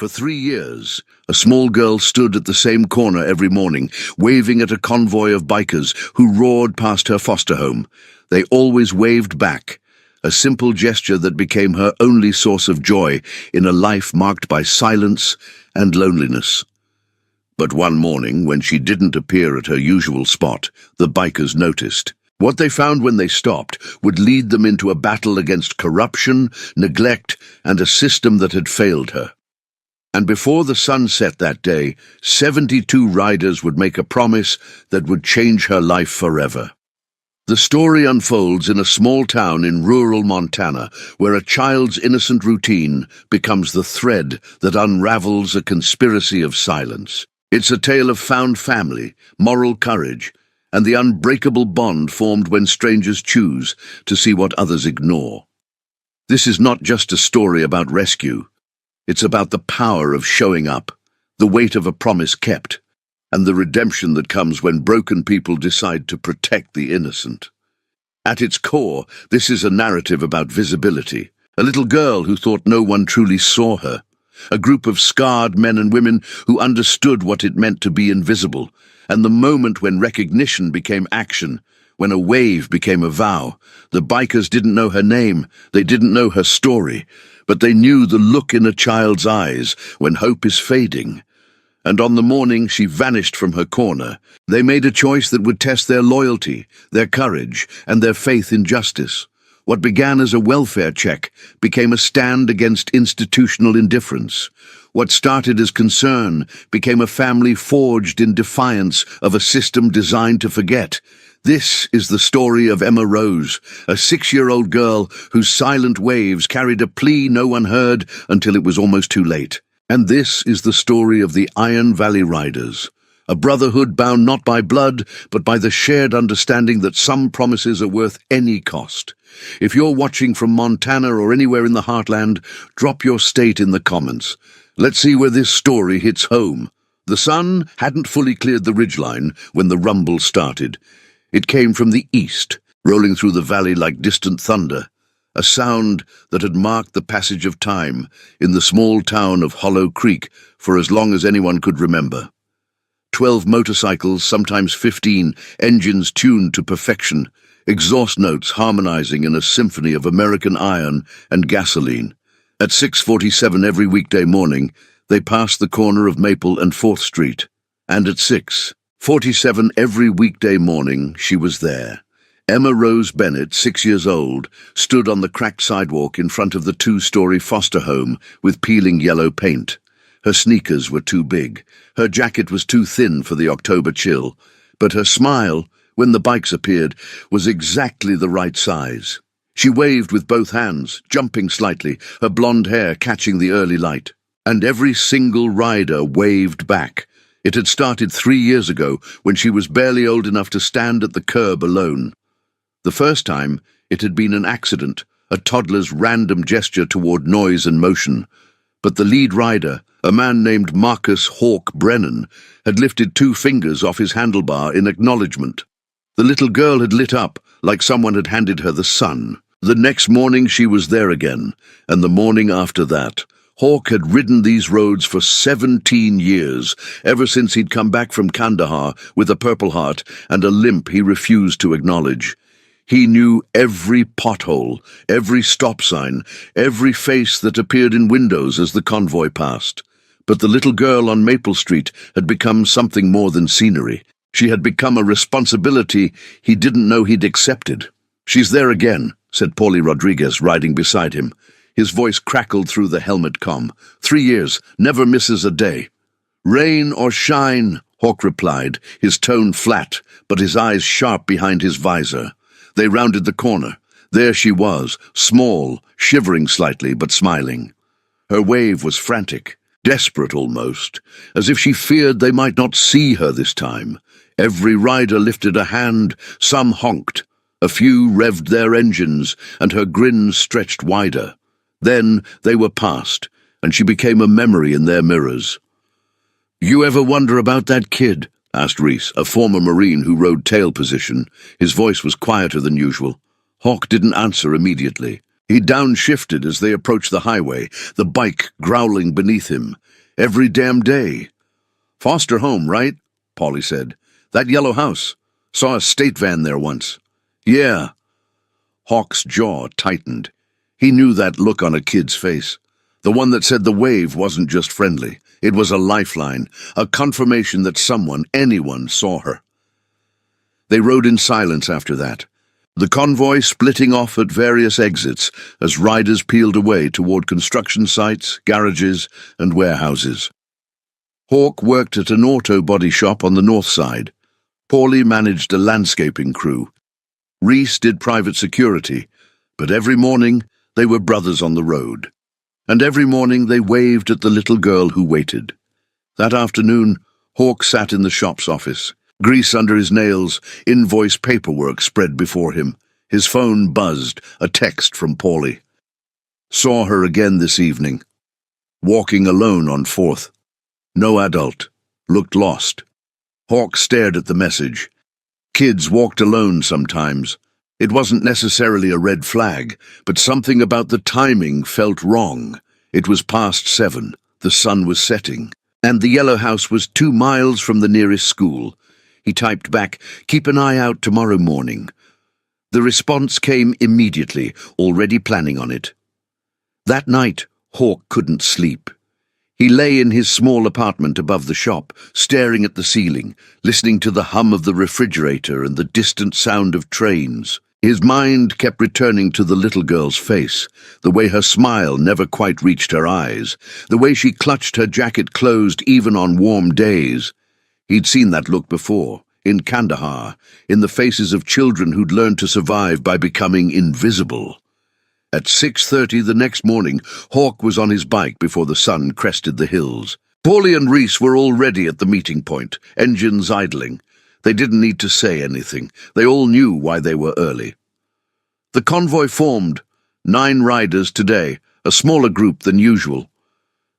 For 3 years, a small girl stood at the same corner every morning, waving at a convoy of bikers who roared past her foster home. They always waved back, a simple gesture that became her only source of joy in a life marked by silence and loneliness. But one morning, when she didn't appear at her usual spot, the bikers noticed. What they found when they stopped would lead them into a battle against corruption, neglect, and a system that had failed her. And before the sun set that day, 72 riders would make a promise that would change her life forever. The story unfolds in a small town in rural Montana, where a child's innocent routine becomes the thread that unravels a conspiracy of silence. It's a tale of found family, moral courage, and the unbreakable bond formed when strangers choose to see what others ignore. This is not just a story about rescue. It's about the power of showing up, the weight of a promise kept, and the redemption that comes when broken people decide to protect the innocent. At its core, this is a narrative about visibility, a little girl who thought no one truly saw her, a group of scarred men and women who understood what it meant to be invisible, and the moment when recognition became action, when a wave became a vow. The bikers didn't know her name, they didn't know her story, but they knew the look in a child's eyes when hope is fading. And on the morning she vanished from her corner, they made a choice that would test their loyalty, their courage, and their faith in justice. What began as a welfare check became a stand against institutional indifference. What started as concern became a family forged in defiance of a system designed to forget. This is the story of Emma Rose, a 6-year-old girl whose silent waves carried a plea no one heard until it was almost too late. And this is the story of the Iron Valley Riders, a brotherhood bound not by blood, but by the shared understanding that some promises are worth any cost. If you're watching from Montana or anywhere in the heartland, drop your state in the comments. Let's see where this story hits home. The sun hadn't fully cleared the ridgeline when the rumble started. It came from the east, rolling through the valley like distant thunder, a sound that had marked the passage of time in the small town of Hollow Creek for as long as anyone could remember. 12 motorcycles, sometimes 15, engines tuned to perfection, exhaust notes harmonizing in a symphony of American iron and gasoline. At 6:47 every weekday morning, they passed the corner of Maple and 4th Street. And at 6:47 every weekday morning, she was there. Emma Rose Bennett, 6 years old, stood on the cracked sidewalk in front of the 2-story foster home with peeling yellow paint. Her sneakers were too big. Her jacket was too thin for the October chill. But her smile, when the bikes appeared, was exactly the right size. She waved with both hands, jumping slightly, her blonde hair catching the early light. And every single rider waved back. It had started 3 years ago, when she was barely old enough to stand at the curb alone. The first time, it had been an accident, a toddler's random gesture toward noise and motion. But the lead rider, a man named Marcus Hawk Brennan, had lifted 2 fingers off his handlebar in acknowledgement. The little girl had lit up, like someone had handed her the sun. The next morning she was there again, and the morning after that. Hawk had ridden these roads for 17 years, ever since he'd come back from Kandahar with a Purple Heart and a limp he refused to acknowledge. He knew every pothole, every stop sign, every face that appeared in windows as the convoy passed. But the little girl on Maple Street had become something more than scenery. She had become a responsibility he didn't know he'd accepted. "She's there again," said Paulie Rodriguez, riding beside him. His voice crackled through the helmet comm. 3 years, never misses a day. "Rain or shine," Hawk replied, his tone flat, but his eyes sharp behind his visor. They rounded the corner. There she was, small, shivering slightly, but smiling. Her wave was frantic, desperate almost, as if she feared they might not see her this time. Every rider lifted a hand, some honked. A few revved their engines, and her grin stretched wider. Then they were past, and she became a memory in their mirrors. "You ever wonder about that kid?" asked Reese, a former Marine who rode tail position. His voice was quieter than usual. Hawk didn't answer immediately. He downshifted as they approached the highway, the bike growling beneath him. Every damn day. "Foster home, right?" Paulie said. "That yellow house. Saw a state van there once." "Yeah." Hawk's jaw tightened. He knew that look on a kid's face. The one that said the wave wasn't just friendly. It was a lifeline, a confirmation that someone, anyone, saw her. They rode in silence after that, the convoy splitting off at various exits as riders peeled away toward construction sites, garages, and warehouses. Hawk worked at an auto body shop on the north side. Paulie managed a landscaping crew. Reese did private security, but every morning they were brothers on the road. And every morning they waved at the little girl who waited. That afternoon, Hawk sat in the shop's office, grease under his nails, invoice paperwork spread before him. His phone buzzed, a text from Paulie. Saw her again this evening. Walking alone on 4th. No adult. Looked lost. Hawk stared at the message. Kids walked alone sometimes. It wasn't necessarily a red flag, but something about the timing felt wrong. It was past 7. The sun was setting, and the yellow house was 2 miles from the nearest school. He typed back, "Keep an eye out tomorrow morning." The response came immediately, already planning on it. That night, Hawk couldn't sleep. He lay in his small apartment above the shop, staring at the ceiling, listening to the hum of the refrigerator and the distant sound of trains. His mind kept returning to the little girl's face, the way her smile never quite reached her eyes, the way she clutched her jacket closed even on warm days. He'd seen that look before, in Kandahar, in the faces of children who'd learned to survive by becoming invisible. At 6:30 the next morning, Hawk was on his bike before the sun crested the hills. Paulie and Reese were already at the meeting point, engines idling. They didn't need to say anything. They all knew why they were early. The convoy formed, 9 riders today, a smaller group than usual.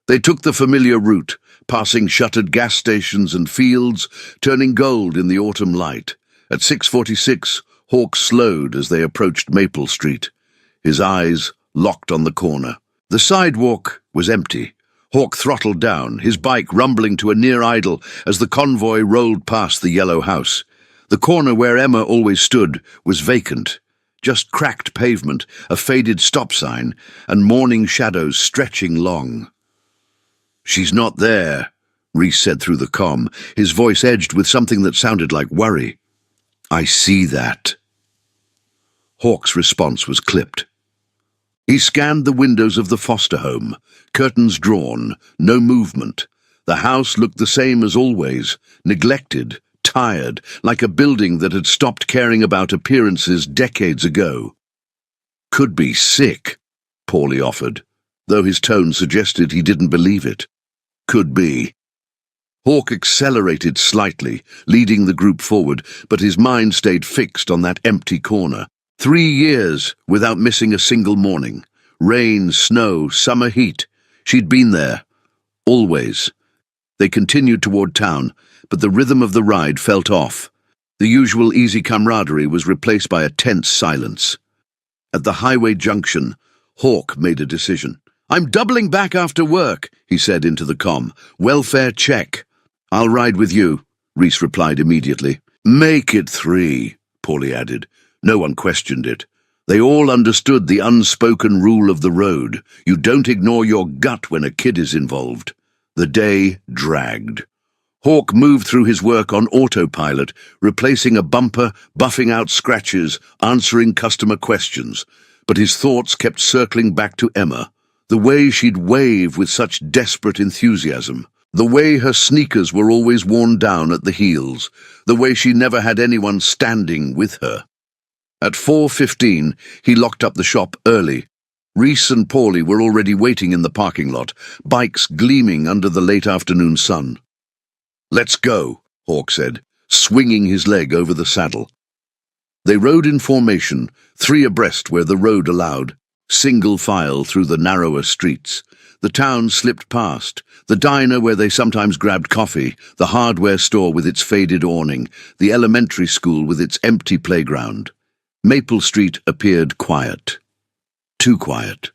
They took the familiar route, passing shuttered gas stations and fields, turning gold in the autumn light. At 6:46, Hawk slowed as they approached Maple Street, his eyes locked on the corner. The sidewalk was empty. Hawk throttled down, his bike rumbling to a near idle as the convoy rolled past the yellow house. The corner where Emma always stood was vacant, just cracked pavement, a faded stop sign, and morning shadows stretching long. "She's not there," Reese said through the comm, his voice edged with something that sounded like worry. "I see that." Hawk's response was clipped. He scanned the windows of the foster home, curtains drawn, no movement. The house looked the same as always, neglected, tired, like a building that had stopped caring about appearances decades ago. "Could be sick," Paulie offered, though his tone suggested he didn't believe it. "Could be." Hawk accelerated slightly, leading the group forward, but his mind stayed fixed on that empty corner. 3 years without missing a single morning. Rain, snow, summer heat. She'd been there. Always. They continued toward town, but the rhythm of the ride felt off. The usual easy camaraderie was replaced by a tense silence. At the highway junction, Hawk made a decision. "I'm doubling back after work," he said into the comm. "Welfare check." "I'll ride with you," Reese replied immediately. "Make it 3, Paulie added. No one questioned it. They all understood the unspoken rule of the road. You don't ignore your gut when a kid is involved. The day dragged. Hawk moved through his work on autopilot, replacing a bumper, buffing out scratches, answering customer questions. But his thoughts kept circling back to Emma, the way she'd wave with such desperate enthusiasm, the way her sneakers were always worn down at the heels, the way she never had anyone standing with her. At 4:15, he locked up the shop early. Reese and Paulie were already waiting in the parking lot, bikes gleaming under the late afternoon sun. "Let's go," Hawk said, swinging his leg over the saddle. They rode in formation, 3 abreast where the road allowed, single file through the narrower streets. The town slipped past, the diner where they sometimes grabbed coffee, the hardware store with its faded awning, the elementary school with its empty playground. Maple Street appeared quiet. too quiet.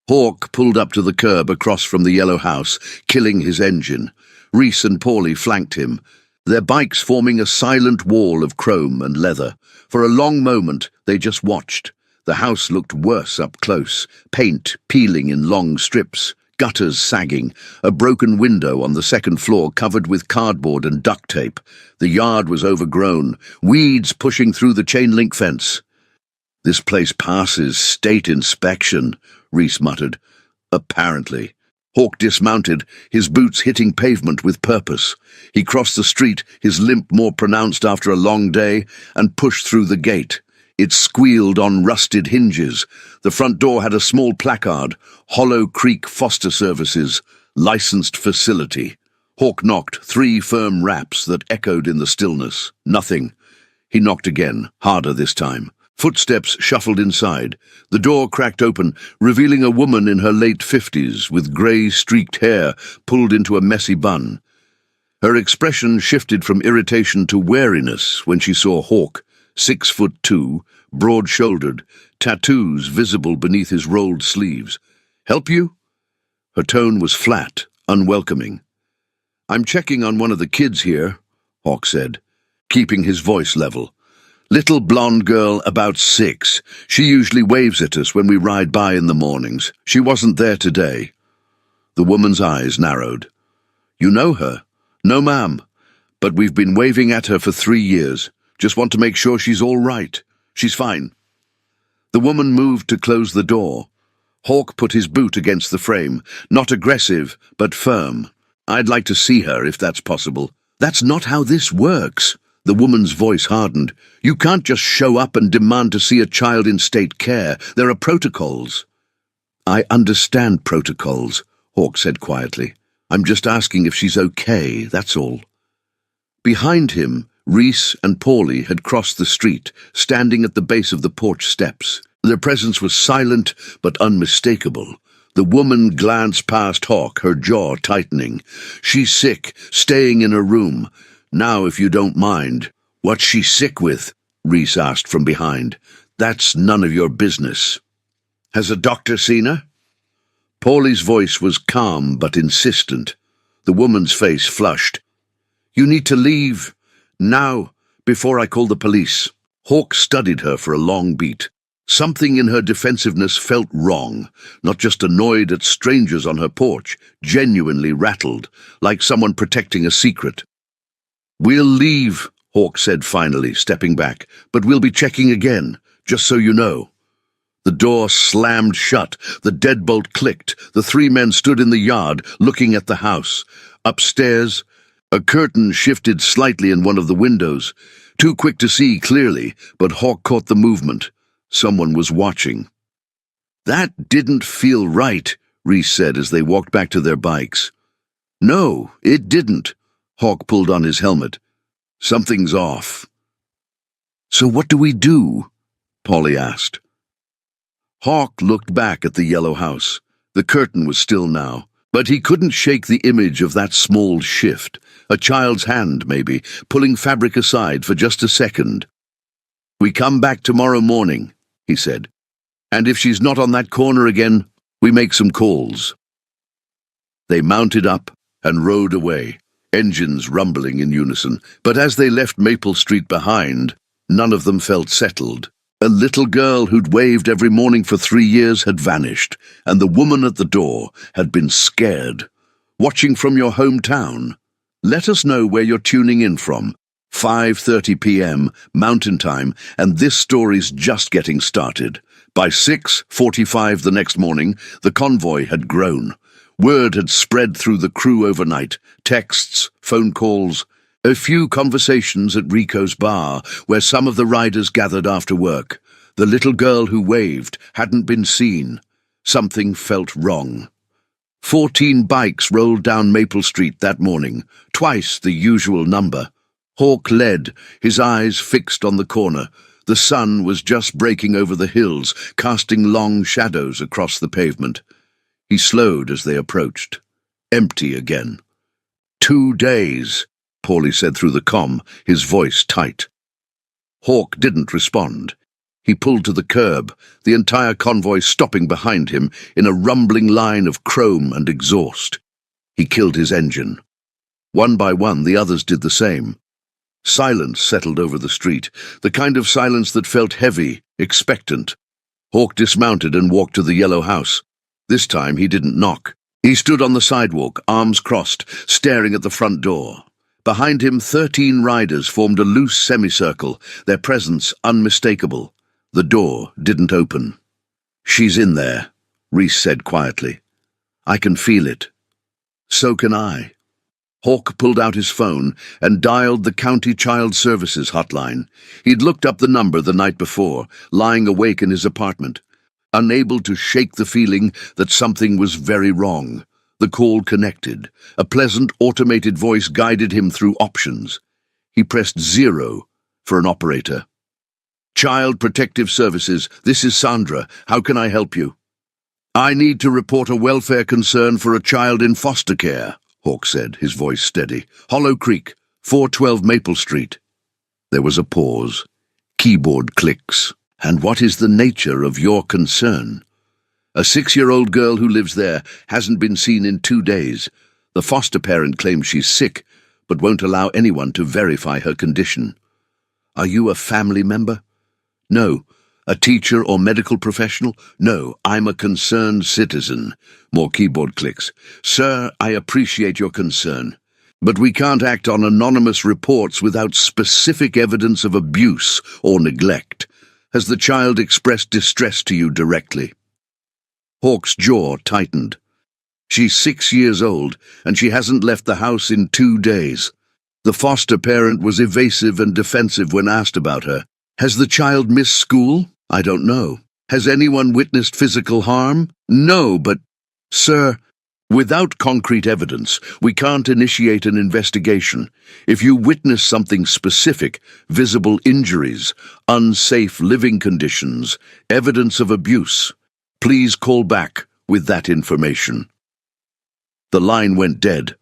Hawk pulled up to the curb across from the yellow house, killing his engine. Reese and Paulie flanked him, their bikes forming a silent wall of chrome and leather. For a long moment, they just watched. The house looked worse up close, paint peeling in long strips, gutters sagging, a broken window on the second floor covered with cardboard and duct tape. The yard was overgrown, weeds pushing through the chain-link fence. "This place passes state inspection," Reese muttered. "Apparently." Hawk dismounted, his boots hitting pavement with purpose. He crossed the street, his limp more pronounced after a long day, and pushed through the gate. It squealed on rusted hinges. The front door had a small placard, Hollow Creek Foster Services, licensed facility. Hawk knocked, 3 firm raps that echoed in the stillness. Nothing. He knocked again, harder this time. Footsteps shuffled inside. The door cracked open, revealing a woman in her late 50s with grey-streaked hair pulled into a messy bun. Her expression shifted from irritation to wariness when she saw Hawk, 6'2", broad-shouldered, tattoos visible beneath his rolled sleeves. "Help you?" Her tone was flat, unwelcoming. "I'm checking on one of the kids here," Hawk said, keeping his voice level. "Little blonde girl, about 6. She usually waves at us when we ride by in the mornings. She wasn't there today." The woman's eyes narrowed. "You know her?" "No, ma'am. But we've been waving at her for 3 years. Just want to make sure she's all right. She's fine." The woman moved to close the door. Hawk put his boot against the frame, not aggressive, but firm. "I'd like to see her, if that's possible." "That's not how this works." The woman's voice hardened. "You can't just show up and demand to see a child in state care. There are protocols." "I understand protocols," Hawk said quietly. "I'm just asking if she's okay, that's all." Behind him, Reese and Paulie had crossed the street, standing at the base of the porch steps. Their presence was silent but unmistakable. The woman glanced past Hawk, her jaw tightening. "She's sick, staying in her room. Now, if you don't mind." "What's she sick with?" Reese asked from behind. "That's none of your business." "Has a doctor seen her?" Paulie's voice was calm but insistent. The woman's face flushed. "You need to leave. Now, before I call the police." Hawk studied her for a long beat. Something in her defensiveness felt wrong, not just annoyed at strangers on her porch, genuinely rattled, like someone protecting a secret. "We'll leave," Hawk said finally, stepping back, "but we'll be checking again, just so you know." The door slammed shut, the deadbolt clicked, the 3 men stood in the yard, looking at the house. Upstairs, a curtain shifted slightly in one of the windows. Too quick to see clearly, but Hawk caught the movement. Someone was watching. "That didn't feel right," Reese said as they walked back to their bikes. "No, it didn't." Hawk pulled on his helmet. "Something's off." "So what do we do?" Paulie asked. Hawk looked back at the yellow house. The curtain was still now, but he couldn't shake the image of that small shift, a child's hand, maybe, pulling fabric aside for just a second. "We come back tomorrow morning," he said. "And if she's not on that corner again, we make some calls." They mounted up and rode away, engines rumbling in unison, but as they left Maple Street behind, none of them felt settled. A little girl who'd waved every morning for 3 years had vanished, and the woman at the door had been scared. Watching from your hometown? Let us know where you're tuning in from. 5:30 p.m. Mountain Time, and this story's just getting started. By 6:45 the next morning, the convoy had grown. Word had spread through the crew overnight, texts, phone calls, a few conversations at Rico's bar, where some of the riders gathered after work. The little girl who waved hadn't been seen. Something felt wrong. 14 bikes rolled down Maple Street that morning, twice the usual number. Hawk led, his eyes fixed on the corner. The sun was just breaking over the hills, casting long shadows across the pavement. He slowed as they approached. Empty again. 2 days, Paulie said through the comm, his voice tight. Hawk didn't respond. He pulled to the curb, the entire convoy stopping behind him in a rumbling line of chrome and exhaust. He killed his engine. One by one, the others did the same. Silence settled over the street, the kind of silence that felt heavy, expectant. Hawk dismounted and walked to the yellow house. This time he didn't knock. He stood on the sidewalk, arms crossed, staring at the front door. Behind him, 13 riders formed a loose semicircle, their presence unmistakable. The door didn't open. "She's in there," Reese said quietly. "I can feel it." "So can I." Hawk pulled out his phone and dialed the County Child Services hotline. He'd looked up the number the night before, lying awake in his apartment, unable to shake the feeling that something was very wrong. The call connected. A pleasant, automated voice guided him through options. He pressed 0 for an operator. "Child Protective Services, this is Sandra. How can I help you?" "I need to report a welfare concern for a child in foster care," Hawk said, his voice steady. "Hollow Creek, 412 Maple Street." There was a pause. Keyboard clicks. "And what is the nature of your concern?" "A 6-year-old girl who lives there hasn't been seen in 2 days. The foster parent claims she's sick, but won't allow anyone to verify her condition." "Are you a family member?" "No." "A teacher or medical professional?" "No, I'm a concerned citizen." More keyboard clicks. "Sir, I appreciate your concern, but we can't act on anonymous reports without specific evidence of abuse or neglect. Has the child expressed distress to you directly?" Hawk's jaw tightened. "She's 6 years old, and she hasn't left the house in 2 days. The foster parent was evasive and defensive when asked about her. Has the child missed school? I don't know. Has anyone witnessed physical harm? No, but, sir, without concrete evidence, we can't initiate an investigation. If you witness something specific, visible injuries, unsafe living conditions, evidence of abuse, please call back with that information." The line went dead.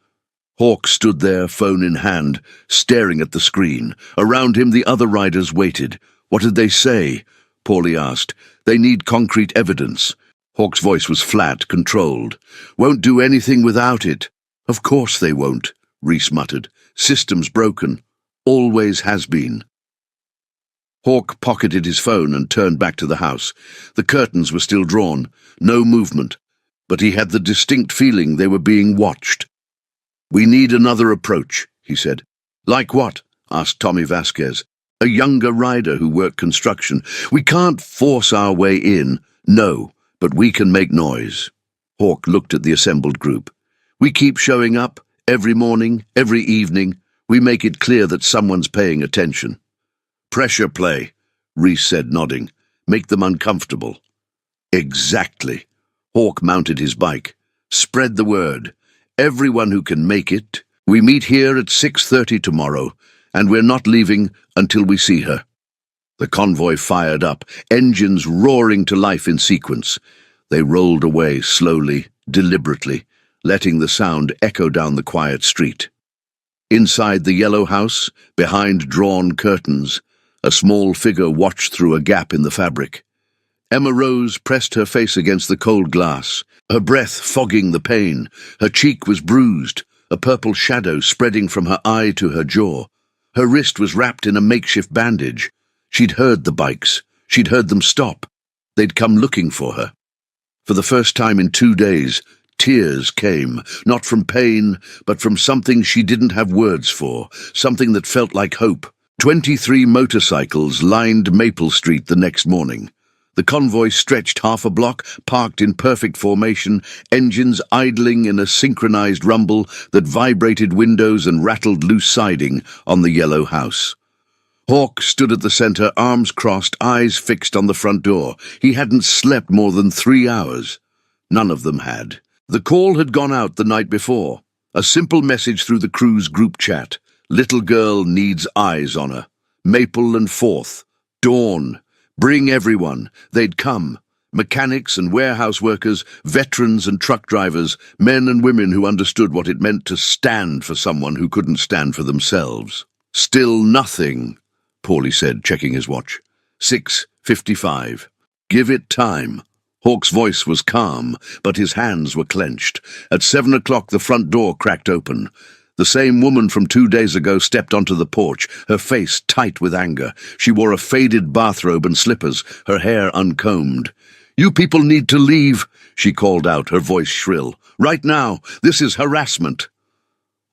Hawk stood there, phone in hand, staring at the screen. Around him, the other riders waited. "What did they say?" Paulie asked. "They need concrete evidence." Hawk's voice was flat, controlled. "Won't do anything without it." "Of course they won't," Reese muttered. "System's broken. Always has been." Hawk pocketed his phone and turned back to the house. The curtains were still drawn, no movement, but he had the distinct feeling they were being watched. "We need another approach," he said. "Like what?" asked Tommy Vasquez, a younger rider who worked construction. "We can't force our way in." "No, but we can make noise." Hawk looked at the assembled group. "We keep showing up, every morning, every evening. We make it clear that someone's paying attention." "Pressure play," Reese said, nodding. "Make them uncomfortable." "Exactly." Hawk mounted his bike. "Spread the word. Everyone who can make it. We meet here at 6:30 tomorrow, and we're not leaving until we see her." The convoy fired up, engines roaring to life in sequence. They rolled away slowly, deliberately, letting the sound echo down the quiet street. Inside the yellow house, behind drawn curtains, a small figure watched through a gap in the fabric. Emma Rose pressed her face against the cold glass, her breath fogging the pain. Her cheek was bruised, a purple shadow spreading from her eye to her jaw. Her wrist was wrapped in a makeshift bandage. She'd heard the bikes. She'd heard them stop. They'd come looking for her. For the first time in 2 days, tears came, not from pain, but from something she didn't have words for, something that felt like hope. 23 motorcycles lined Maple Street the next morning. The convoy stretched half a block, parked in perfect formation, engines idling in a synchronized rumble that vibrated windows and rattled loose siding on the yellow house. Hawk stood at the center, arms crossed, eyes fixed on the front door. He hadn't slept more than 3 hours. None of them had. The call had gone out the night before. A simple message through the crew's group chat. "Little girl needs eyes on her. Maple and 4th. Dawn. Bring everyone." They'd come. Mechanics and warehouse workers, veterans and truck drivers, men and women who understood what it meant to stand for someone who couldn't stand for themselves. "Still nothing," Paulie said, checking his watch. 6:55. Give it time. Hawk's voice was calm, but his hands were clenched. At 7 o'clock, the front door cracked open. The same woman from 2 days ago stepped onto the porch, her face tight with anger. She wore a faded bathrobe and slippers, her hair uncombed. "You people need to leave," she called out, her voice shrill. "Right now. This is harassment."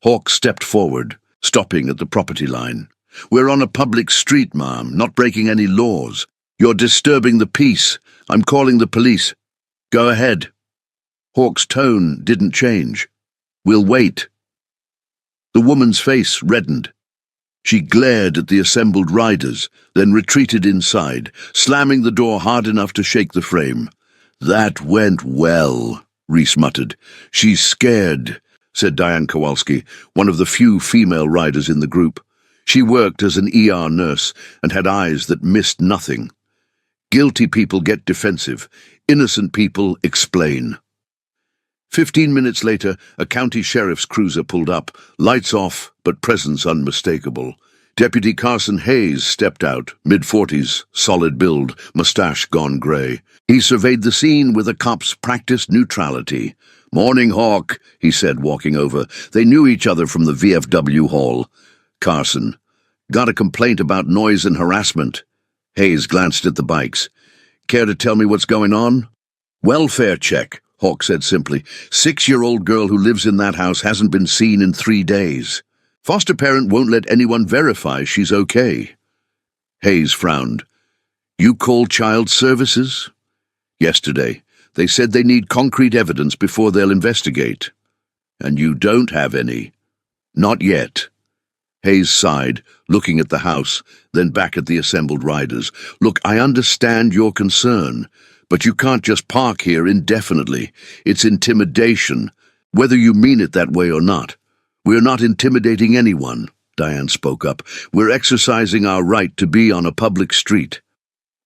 Hawk stepped forward, stopping at the property line. "We're on a public street, ma'am, not breaking any laws. You're disturbing the peace. I'm calling the police." "Go ahead." Hawk's tone didn't change. "We'll wait." The woman's face reddened. She glared at the assembled riders, then retreated inside, slamming the door hard enough to shake the frame. "That went well," Reese muttered. "She's scared," said Diane Kowalski, one of the few female riders in the group. She worked as an ER nurse and had eyes that missed nothing. Guilty people get defensive. Innocent people explain. 15 minutes later, a county sheriff's cruiser pulled up, lights off, but presence unmistakable. Deputy Carson Hayes stepped out, mid-40s, solid build, mustache gone grey. He surveyed the scene with a cop's practiced neutrality. "Morning, Hawk," he said, walking over. They knew each other from the VFW hall. Carson: "Got a complaint about noise and harassment." Hayes glanced at the bikes. "Care to tell me what's going on?" "Welfare check," Hawk said simply. 6-year-old girl who lives in that house hasn't been seen in 3 days. Foster parent won't let anyone verify she's okay." Hayes frowned. "You called child services?" "Yesterday. They said they need concrete evidence before they'll investigate." "And you don't have any?" "Not yet." Hayes sighed, looking at the house, then back at the assembled riders. "Look, I understand your concern, but you can't just park here indefinitely. It's intimidation, whether you mean it that way or not." "We're not intimidating anyone," Diane spoke up. "We're exercising our right to be on a public street."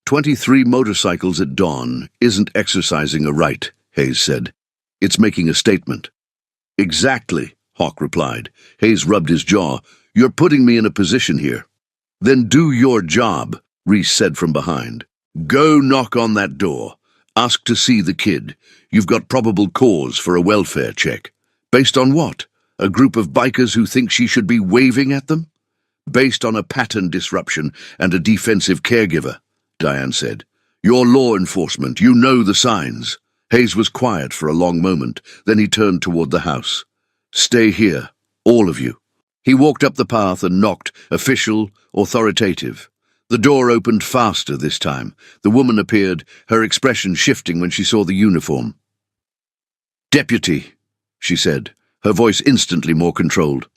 23 motorcycles at dawn isn't exercising a right, Hayes said. "It's making a statement." "Exactly," Hawk replied. Hayes rubbed his jaw. "You're putting me in a position here." "Then do your job," Reese said from behind. "Go knock on that door. Ask to see the kid. You've got probable cause for a welfare check." "Based on what? A group of bikers who think she should be waving at them?" "Based on a pattern disruption and a defensive caregiver," Diane said. "You're law enforcement. You know the signs." Hayes was quiet for a long moment. Then he turned toward the house. "Stay here, all of you." He walked up the path and knocked, official, authoritative. The door opened faster this time. The woman appeared, her expression shifting when she saw the uniform. "Deputy," she said, her voice instantly more controlled.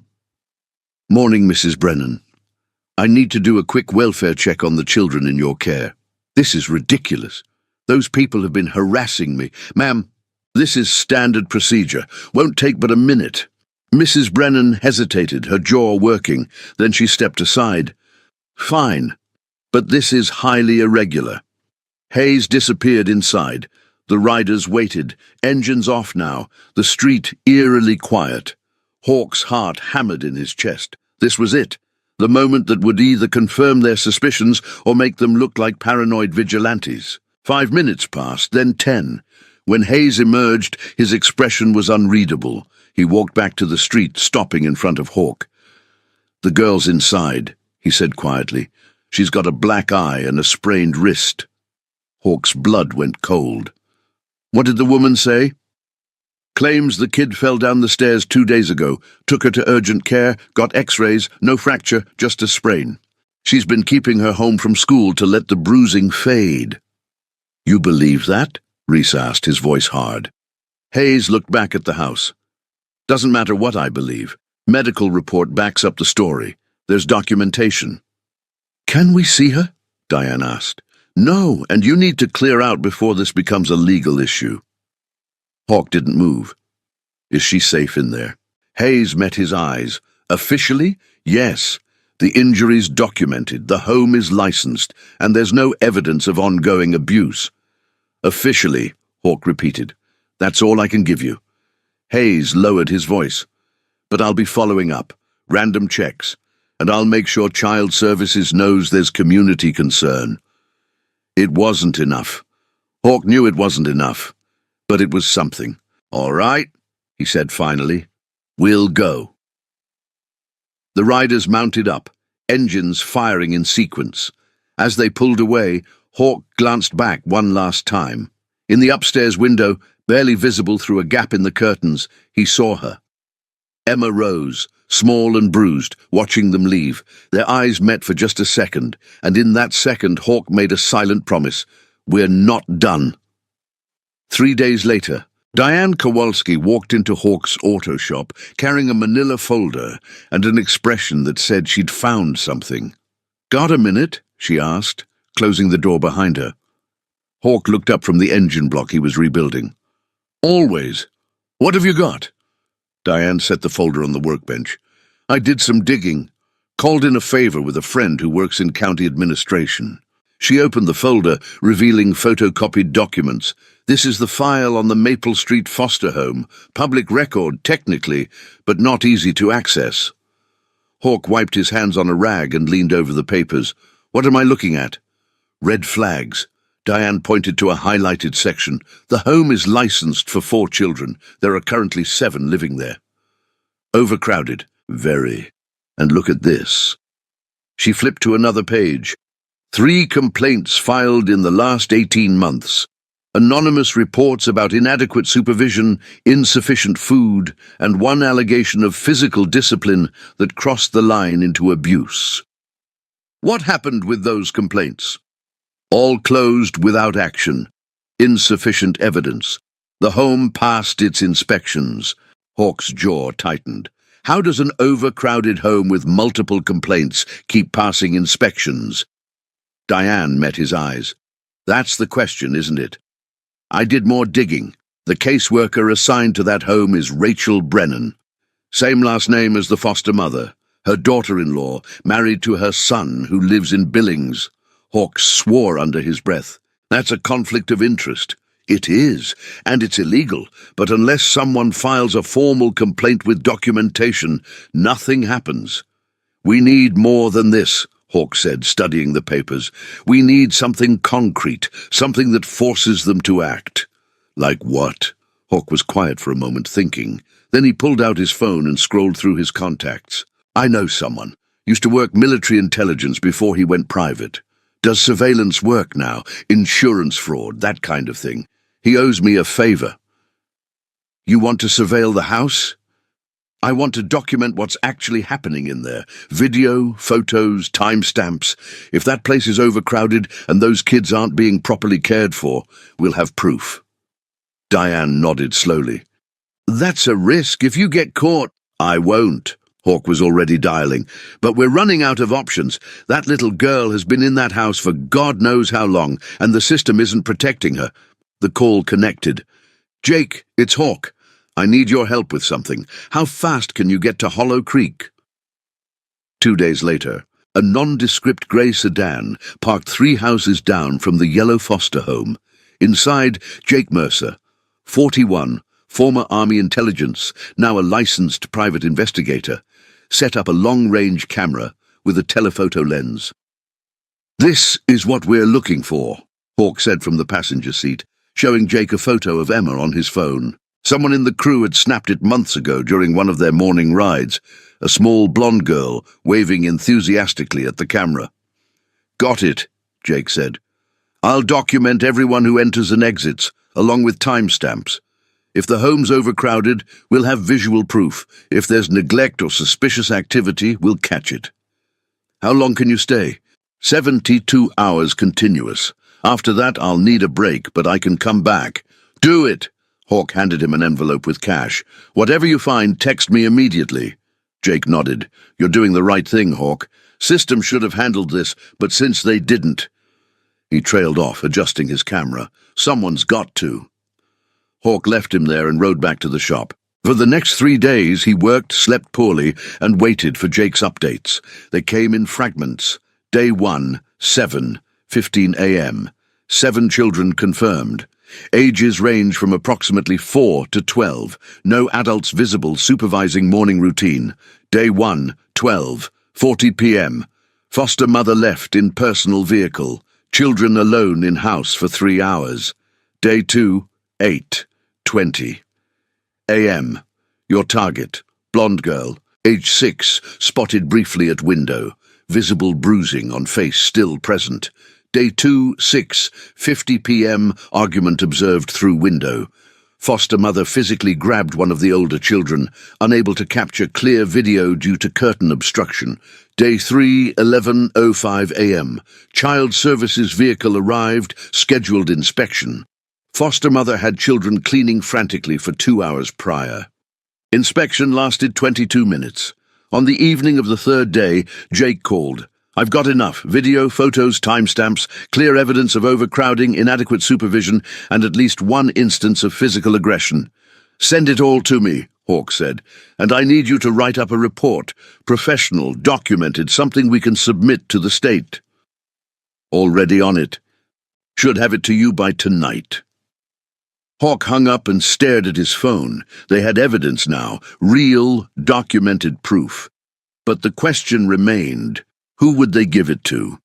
"Morning, Mrs. Brennan. I need to do a quick welfare check on the children in your care. This is ridiculous. Those people have been harassing me. Ma'am, this is standard procedure. Won't take but a minute." Mrs. Brennan hesitated, her jaw working. Then she stepped aside. "Fine, but this is highly irregular." Hayes disappeared inside. The riders waited, engines off now, the street eerily quiet. Hawk's heart hammered in his chest. This was it, the moment that would either confirm their suspicions or make them look like paranoid vigilantes. 5 minutes passed, then 10. When Hayes emerged, his expression was unreadable. He walked back to the street, stopping in front of Hawk. "The girl's inside," he said quietly. "She's got a black eye and a sprained wrist." Hawk's blood went cold. "What did the woman say?" "Claims the kid fell down the stairs 2 days ago, took her to urgent care, got x-rays, no fracture, just a sprain. She's been keeping her home from school to let the bruising fade." "You believe that?" Reese asked, his voice hard. Hayes looked back at the house. "Doesn't matter what I believe. Medical report backs up the story. There's documentation." "Can we see her?" Diane asked. "No, and you need to clear out before this becomes a legal issue." Hawk didn't move. "Is she safe in there?" Hayes met his eyes. "Officially, yes. The injury's documented, the home is licensed, and there's no evidence of ongoing abuse." "Officially," Hawk repeated. "That's all I can give you." Hayes lowered his voice. "But I'll be following up, random checks, and I'll make sure Child Services knows there's community concern." It wasn't enough. Hawk knew it wasn't enough, but it was something. "All right," he said finally. "We'll go." The riders mounted up, engines firing in sequence. As they pulled away, Hawk glanced back one last time. In the upstairs window, barely visible through a gap in the curtains, he saw her. Emma rose, small and bruised, watching them leave. Their eyes met for just a second, and in that second Hawk made a silent promise. "We're not done." 3 days later, Diane Kowalski walked into Hawk's auto shop carrying a manila folder and an expression that said she'd found something. "Got a minute?" she asked, closing the door behind her. Hawk looked up from the engine block he was rebuilding. "Always. What have you got?" Diane set the folder on the workbench. "I did some digging. Called in a favor with a friend who works in county administration." She opened the folder, revealing photocopied documents. "This is the file on the Maple Street foster home. Public record, technically, but not easy to access." Hawk wiped his hands on a rag and leaned over the papers. "What am I looking at?" "Red flags." Diane pointed to a highlighted section. "The home is licensed for 4 children. There are currently 7 living there." "Overcrowded." "Very. And look at this." She flipped to another page. 3 complaints filed in the last 18 months. Anonymous reports about inadequate supervision, insufficient food, and 1 allegation of physical discipline that crossed the line into abuse. "What happened with those complaints?" "All closed without action. Insufficient evidence. The home passed its inspections." Hawk's jaw tightened. How does an overcrowded home with multiple complaints keep passing inspections? Diane met his eyes. "That's the question, isn't it? I did more digging. The caseworker assigned to that home is Rachel Brennan. Same last name as the foster mother. Her daughter-in-law, married to her son, who lives in Billings." Hawk swore under his breath. "That's a conflict of interest." "It is, and it's illegal, but unless someone files a formal complaint with documentation, nothing happens." "We need more than this," Hawk said, studying the papers. "We need something concrete, something that forces them to act." "Like what?" Hawk was quiet for a moment, thinking. Then he pulled out his phone and scrolled through his contacts. "I know someone. Used to work military intelligence before he went private. Does surveillance work now, insurance fraud, that kind of thing. He owes me a favor." "You want to surveil the house?" "I want to document what's actually happening in there. Video, photos, timestamps. If that place is overcrowded and those kids aren't being properly cared for, we'll have proof." Diane nodded slowly. "That's a risk. If you get caught—" "I won't." Hawk was already dialing. "But we're running out of options. That little girl has been in that house for God knows how long, and the system isn't protecting her." The call connected. "Jake, it's Hawk. I need your help with something. How fast can you get to Hollow Creek?" 2 days later, a nondescript grey sedan parked 3 houses down from the yellow foster home. Inside, Jake Mercer, 41, former Army intelligence, now a licensed private investigator, set up a long-range camera with a telephoto lens. "This is what we're looking for," Hawk said from the passenger seat, showing Jake a photo of Emma on his phone. Someone in the crew had snapped it months ago during one of their morning rides, a small blonde girl waving enthusiastically at the camera. "Got it," Jake said. "I'll document everyone who enters and exits, along with timestamps. If the home's overcrowded, we'll have visual proof. If there's neglect or suspicious activity, we'll catch it." "How long can you stay?" 72 hours continuous. After that, I'll need a break, but I can come back." "Do it!" Hawk handed him an envelope with cash. "Whatever you find, text me immediately." Jake nodded. "You're doing the right thing, Hawk. System should have handled this, but since they didn't—" He trailed off, adjusting his camera. "Someone's got to." Hawk left him there and rode back to the shop. For the next 3 days, he worked, slept poorly, and waited for Jake's updates. They came in fragments. Day 1, 7:15 a.m. 7 children confirmed. Ages range from approximately 4 to 12. No adults visible supervising morning routine. Day 1, 12:40 p.m. Foster mother left in personal vehicle. Children alone in house for 3 hours. Day 2, 8:20 a.m. Your target, blonde girl, age 6, spotted briefly at window. Visible bruising on face still present. Day 2, 6:50 p.m. Argument observed through window. Foster mother physically grabbed one of the older children, unable to capture clear video due to curtain obstruction. Day 3, 11:05 a.m. Child services vehicle arrived, scheduled inspection. Foster mother had children cleaning frantically for 2 hours prior. Inspection lasted 22 minutes. On the evening of the third day, Jake called. "I've got enough. Video, photos, timestamps, clear evidence of overcrowding, inadequate supervision, and at least one instance of physical aggression. Send it all to me," Hawk said, "and I need you to write up a report. Professional, documented, something we can submit to the state." "Already on it. Should have it to you by tonight." Hawk hung up and stared at his phone. They had evidence now, real, documented proof. But the question remained, who would they give it to?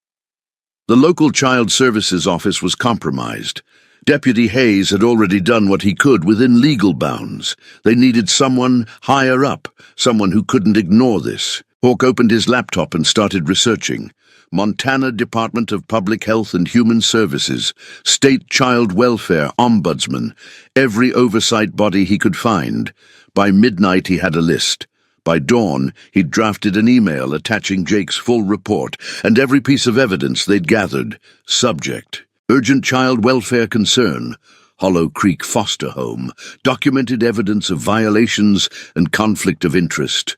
The local child services office was compromised. Deputy Hayes had already done what he could within legal bounds. They needed someone higher up, someone who couldn't ignore this. Hawk opened his laptop and started researching. Montana Department of Public Health and Human Services, State Child Welfare, Ombudsman, every oversight body he could find. By midnight he had a list. By dawn, he'd drafted an email attaching Jake's full report and every piece of evidence they'd gathered. Subject: urgent child welfare concern. Hollow Creek Foster Home. Documented evidence of violations and conflict of interest.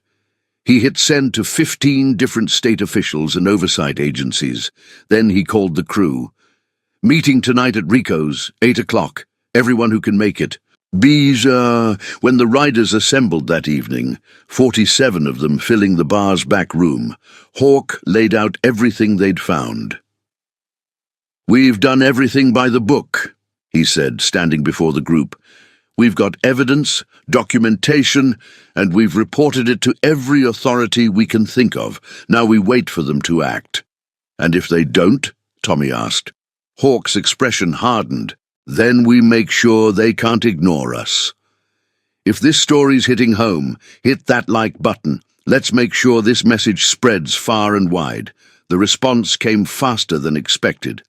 He hit send to 15 different state officials and oversight agencies. Then he called the crew. "Meeting tonight at Rico's, 8 o'clock. Everyone who can make it." When the riders assembled that evening, 47 of them filling the bar's back room, Hawk laid out everything they'd found. "We've done everything by the book," he said, standing before the group. "We've got evidence, documentation, and we've reported it to every authority we can think of. Now we wait for them to act." "And if they don't?" Tommy asked. Hawk's expression hardened. "Then we make sure they can't ignore us." If this story's hitting home, hit that like button. Let's make sure this message spreads far and wide. The response came faster than expected.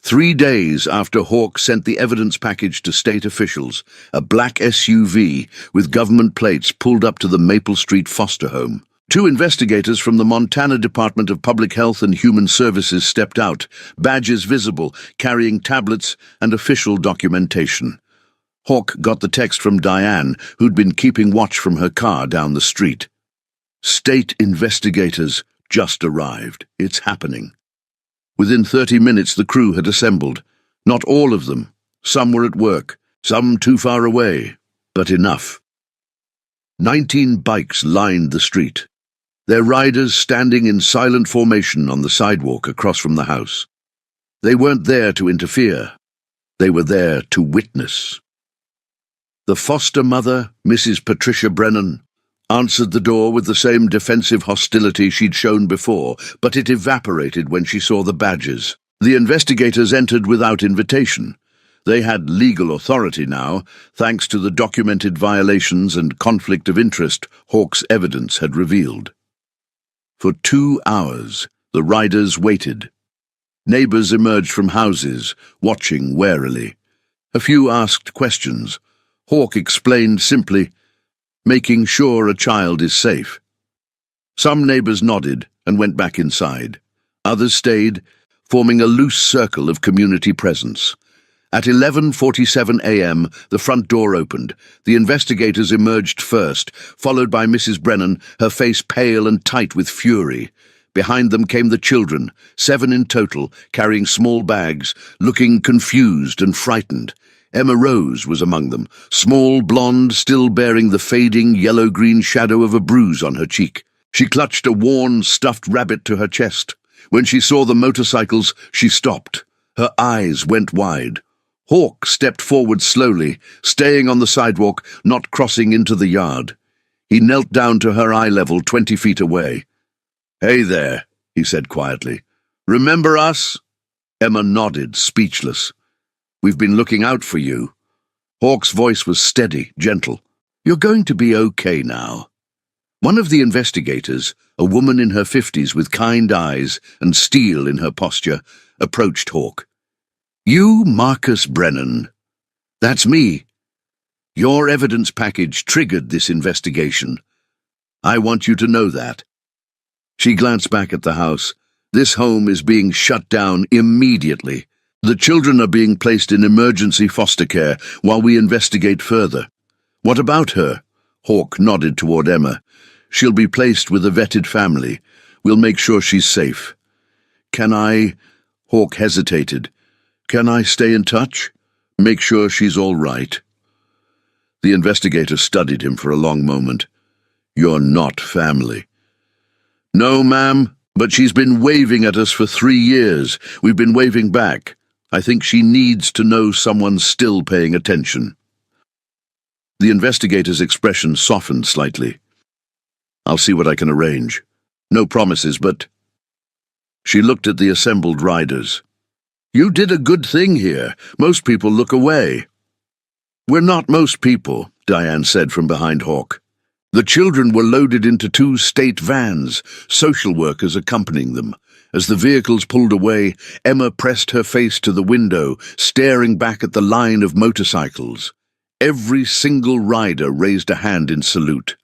3 days after Hawk sent the evidence package to state officials, a black SUV with government plates pulled up to the Maple Street foster home. 2 investigators from the Montana Department of Public Health and Human Services stepped out, badges visible, carrying tablets and official documentation. Hawk got the text from Diane, who'd been keeping watch from her car down the street. "State investigators just arrived. It's happening." Within 30 minutes the crew had assembled. Not all of them. Some were at work, some too far away, but enough. 19 bikes lined the street, their riders standing in silent formation on the sidewalk across from the house. They weren't there to interfere. They were there to witness. The foster mother, Mrs. Patricia Brennan, answered the door with the same defensive hostility she'd shown before, but it evaporated when she saw the badges. The investigators entered without invitation. They had legal authority now, thanks to the documented violations and conflict of interest Hawk's evidence had revealed. For 2 hours, the riders waited. Neighbors emerged from houses, watching warily. A few asked questions. Hawk explained simply, "Making sure a child is safe." Some neighbors nodded and went back inside. Others stayed, forming a loose circle of community presence. At 11:47 a.m., the front door opened. The investigators emerged first, followed by Mrs. Brennan, her face pale and tight with fury. Behind them came the children, 7 in total, carrying small bags, looking confused and frightened. Emma Rose was among them, small, blonde, still bearing the fading yellow-green shadow of a bruise on her cheek. She clutched a worn, stuffed rabbit to her chest. When she saw the motorcycles, she stopped. Her eyes went wide. Hawk stepped forward slowly, staying on the sidewalk, not crossing into the yard. He knelt down to her eye level 20 feet away. "Hey there," he said quietly. "Remember us?" Emma nodded, speechless. "We've been looking out for you." Hawk's voice was steady, gentle. "You're going to be okay now." One of the investigators, a woman in her 50s with kind eyes and steel in her posture, approached Hawk. "You, Marcus Brennan?" "That's me. Your evidence package triggered this investigation. I want you to know that." She glanced back at the house. "This home is being shut down immediately. The children are being placed in emergency foster care while we investigate further." "What about her?" Hawk nodded toward Emma. "She'll be placed with a vetted family. We'll make sure she's safe." "Can I—" Hawk hesitated. "Can I stay in touch? Make sure she's all right?" The investigator studied him for a long moment. "You're not family." "No, ma'am, but she's been waving at us for 3 years. We've been waving back. I think she needs to know someone's still paying attention." The investigator's expression softened slightly. "I'll see what I can arrange. No promises, but—" She looked at the assembled riders. "You did a good thing here. Most people look away." "We're not most people," Diane said from behind Hawk. The children were loaded into 2 state vans, social workers accompanying them. As the vehicles pulled away, Emma pressed her face to the window, staring back at the line of motorcycles. Every single rider raised a hand in salute.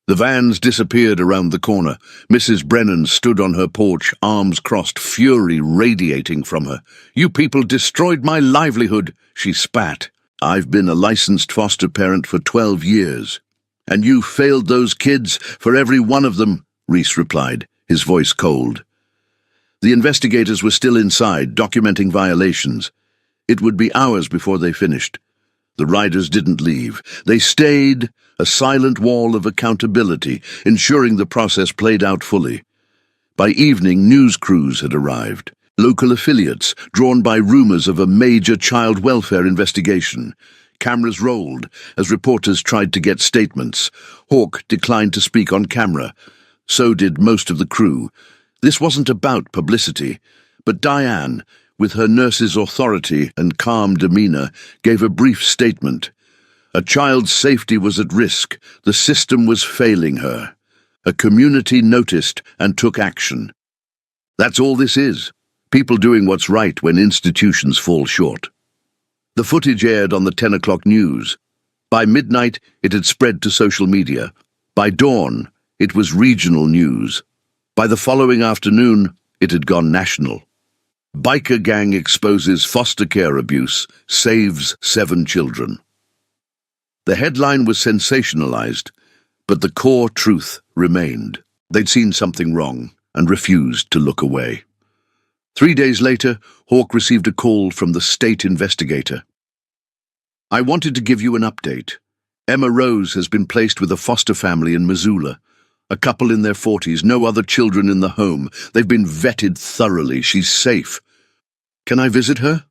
The vans disappeared around the corner. Mrs. Brennan stood on her porch, arms crossed, fury radiating from her. "You people destroyed my livelihood," she spat. "I've been a licensed foster parent for 12 years. "And you failed those kids for every one of them," Reese replied, his voice cold. The investigators were still inside, documenting violations. It would be hours before they finished. The riders didn't leave. They stayed, a silent wall of accountability, ensuring the process played out fully. By evening, news crews had arrived. Local affiliates, drawn by rumors of a major child welfare investigation. Cameras rolled as reporters tried to get statements. Hawk declined to speak on camera. So did most of the crew. This wasn't about publicity, but Diane, with her nurse's authority and calm demeanor, gave a brief statement. A child's safety was at risk. The system was failing her. A community noticed and took action. That's all this is. People doing what's right when institutions fall short. The footage aired on the 10 o'clock news. By midnight, it had spread to social media. By dawn, it was regional news. By the following afternoon, it had gone national. Biker gang exposes foster care abuse, saves 7 children. The headline was sensationalized, but the core truth remained. They'd seen something wrong and refused to look away. 3 days later, Hawk received a call from the state investigator. "I wanted to give you an update. Emma Rose has been placed with a foster family in Missoula. A couple in their 40s, no other children in the home. They've been vetted thoroughly. She's safe." "Can I visit her?"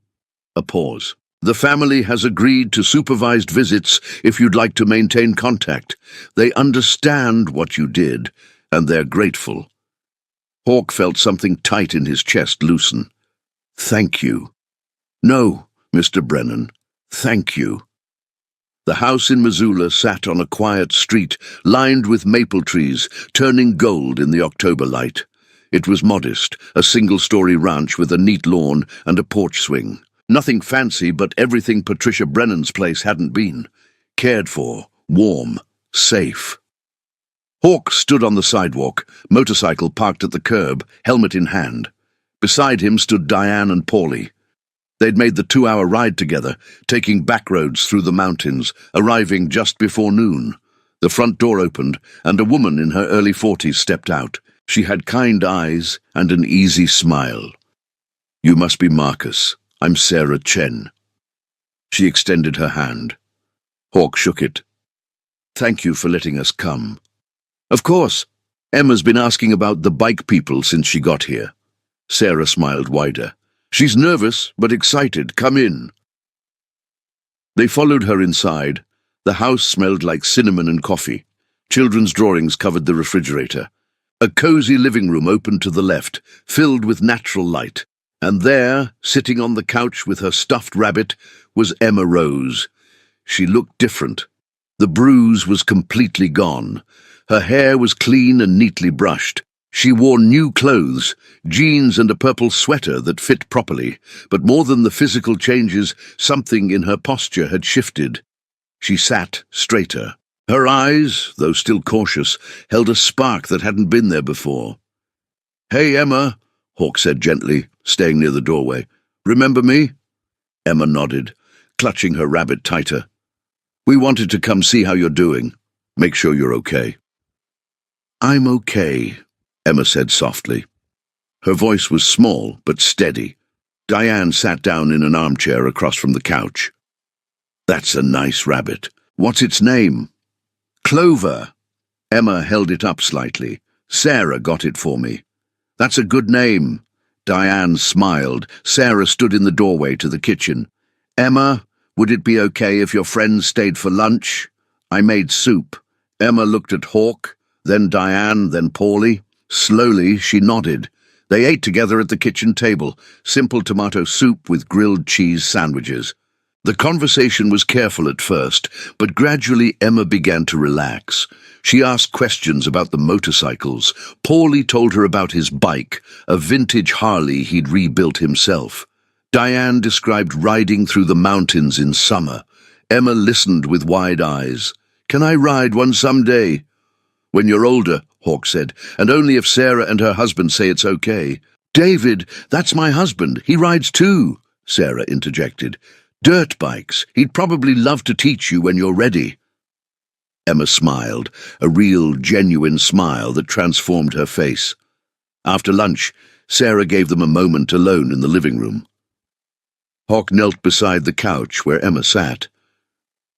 A pause. "The family has agreed to supervised visits if you'd like to maintain contact. They understand what you did, and they're grateful." Hawk felt something tight in his chest loosen. "Thank you." "No, Mr. Brennan, thank you." The house in Missoula sat on a quiet street, lined with maple trees, turning gold in the October light. It was modest, a single-story ranch with a neat lawn and a porch swing. Nothing fancy, but everything Patricia Brennan's place hadn't been. Cared for, warm, safe. Hawk stood on the sidewalk, motorcycle parked at the curb, helmet in hand. Beside him stood Diane and Paulie. They'd made the 2-hour ride together, taking back roads through the mountains, arriving just before noon. The front door opened, and a woman in her early 40s stepped out. She had kind eyes and an easy smile. "You must be Marcus. I'm Sarah Chen." She extended her hand. Hawk shook it. "Thank you for letting us come." "Of course. Emma's been asking about the bike people since she got here." Sarah smiled wider. "She's nervous, but excited. Come in." They followed her inside. The house smelled like cinnamon and coffee. Children's drawings covered the refrigerator. A cozy living room opened to the left, filled with natural light. And there, sitting on the couch with her stuffed rabbit, was Emma Rose. She looked different. The bruise was completely gone. Her hair was clean and neatly brushed. She wore new clothes, jeans and a purple sweater that fit properly, but more than the physical changes, something in her posture had shifted. She sat straighter. Her eyes, though still cautious, held a spark that hadn't been there before. "Hey, Emma," Hawk said gently, staying near the doorway. "Remember me?" Emma nodded, clutching her rabbit tighter. "We wanted to come see how you're doing. Make sure you're okay." "I'm okay," Emma said softly. Her voice was small but steady. Diane sat down in an armchair across from the couch. "That's a nice rabbit. What's its name?" "Clover." Emma held it up slightly. "Sarah got it for me." "That's a good name." Diane smiled. Sarah stood in the doorway to the kitchen. "Emma, would it be okay if your friends stayed for lunch? I made soup." Emma looked at Hawk, then Diane, then Paulie. Slowly, she nodded. They ate together at the kitchen table, simple tomato soup with grilled cheese sandwiches. The conversation was careful at first, but gradually Emma began to relax. She asked questions about the motorcycles. Paulie told her about his bike, a vintage Harley he'd rebuilt himself. Diane described riding through the mountains in summer. Emma listened with wide eyes. "Can I ride one someday?" "When you're older," Hawk said, "and only if Sarah and her husband say it's okay." "David, that's my husband. He rides too," Sarah interjected. "Dirt bikes. He'd probably love to teach you when you're ready." Emma smiled, a real, genuine smile that transformed her face. After lunch, Sarah gave them a moment alone in the living room. Hawk knelt beside the couch where Emma sat.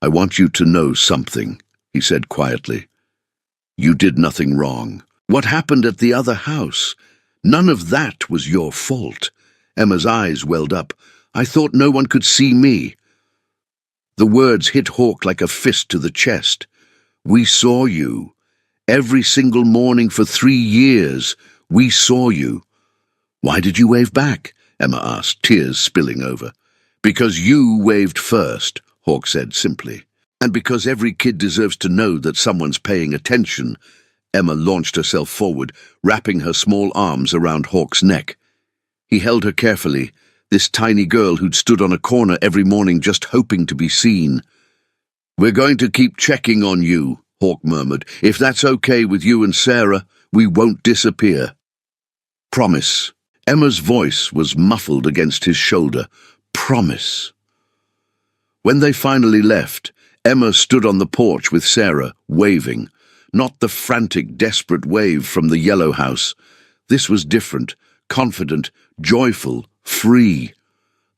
"I want you to know something," he said quietly. "You did nothing wrong. What happened at the other house? None of that was your fault." Emma's eyes welled up. "I thought no one could see me." The words hit Hawk like a fist to the chest. "We saw you. Every single morning for 3 years, we saw you." "Why did you wave back?" Emma asked, tears spilling over. "Because you waved first," Hawk said simply. "And because every kid deserves to know that someone's paying attention." Emma launched herself forward, wrapping her small arms around Hawk's neck. He held her carefully, this tiny girl who'd stood on a corner every morning just hoping to be seen. "We're going to keep checking on you," Hawk murmured. "If that's okay with you and Sarah, we won't disappear." "Promise." Emma's voice was muffled against his shoulder. "Promise." When they finally left, Emma stood on the porch with Sarah, waving. Not the frantic, desperate wave from the yellow house. This was different, confident, joyful, free.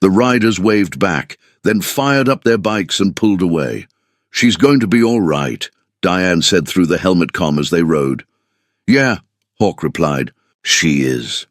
The riders waved back, then fired up their bikes and pulled away. "She's going to be all right," Diane said through the helmet comm as they rode. "Yeah," Hawk replied. "She is."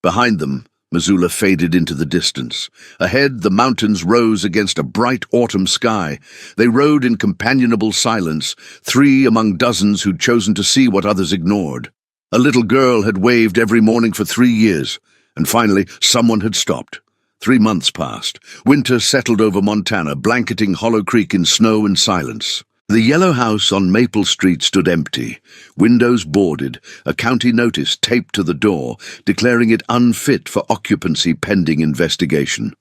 Behind them, Missoula faded into the distance. Ahead, the mountains rose against a bright autumn sky. They rode in companionable silence, 3 among dozens who'd chosen to see what others ignored. A little girl had waved every morning for 3 years, and finally someone had stopped. 3 months passed. Winter settled over Montana, blanketing Hollow Creek in snow and silence. The yellow house on Maple Street stood empty, windows boarded, a county notice taped to the door, declaring it unfit for occupancy pending investigation.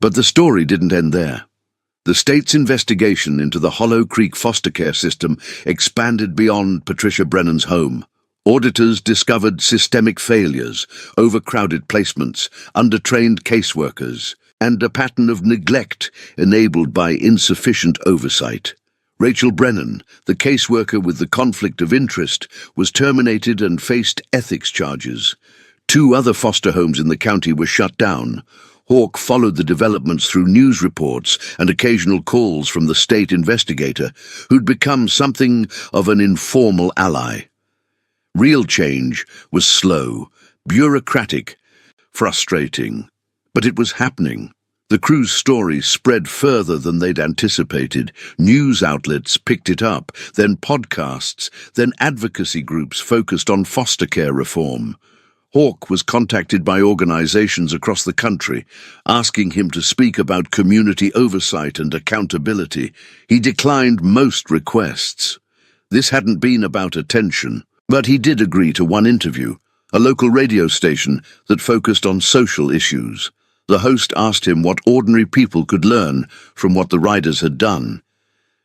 But the story didn't end there. The state's investigation into the Hollow Creek foster care system expanded beyond Patricia Brennan's home. Auditors discovered systemic failures, overcrowded placements, undertrained caseworkers, and a pattern of neglect enabled by insufficient oversight. Rachel Brennan, the caseworker with the conflict of interest, was terminated and faced ethics charges. 2 other foster homes in the county were shut down. Hawk followed the developments through news reports and occasional calls from the state investigator, who'd become something of an informal ally. Real change was slow, bureaucratic, frustrating, but it was happening. The crew's story spread further than they'd anticipated. News outlets picked it up, then podcasts, then advocacy groups focused on foster care reform. Hawke was contacted by organizations across the country, asking him to speak about community oversight and accountability. He declined most requests. This hadn't been about attention, but he did agree to one interview, a local radio station that focused on social issues. The host asked him what ordinary people could learn from what the riders had done.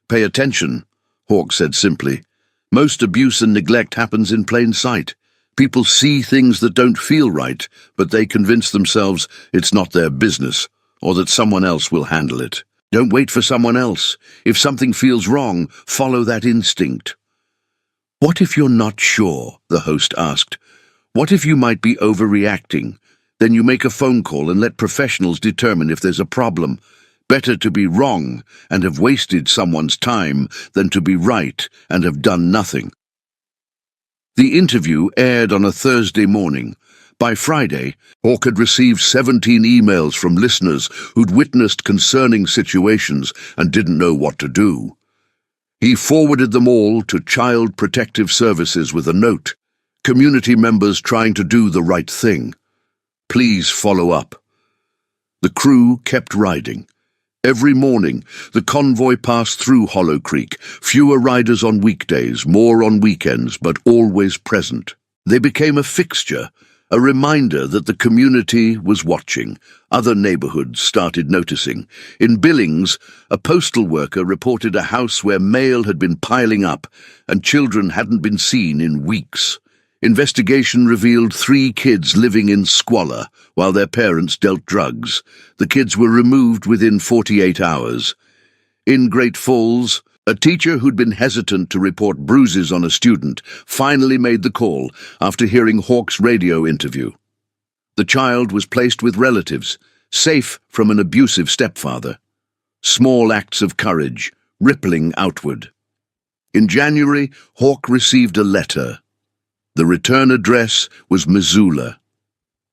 "Pay attention," Hawke said simply. "Most abuse and neglect happens in plain sight. People see things that don't feel right, but they convince themselves it's not their business, or that someone else will handle it. Don't wait for someone else. If something feels wrong, follow that instinct." "What if you're not sure?" the host asked. "What if you might be overreacting? Then you make a phone call and let professionals determine if there's a problem. Better to be wrong and have wasted someone's time than to be right and have done nothing." The interview aired on a Thursday morning. By Friday, Hawke had received 17 emails from listeners who'd witnessed concerning situations and didn't know what to do. He forwarded them all to Child Protective Services with a note: "Community members trying to do the right thing. Please follow up." The crew kept riding. Every morning, the convoy passed through Hollow Creek, fewer riders on weekdays, more on weekends, but always present. They became a fixture, a reminder that the community was watching. Other neighborhoods started noticing. In Billings, a postal worker reported a house where mail had been piling up and children hadn't been seen in weeks. Investigation revealed 3 kids living in squalor while their parents dealt drugs. The kids were removed within 48 hours. In Great Falls, a teacher who'd been hesitant to report bruises on a student finally made the call after hearing Hawke's radio interview. The child was placed with relatives, safe from an abusive stepfather. Small acts of courage, rippling outward. In January, Hawke received a letter. The return address was Missoula.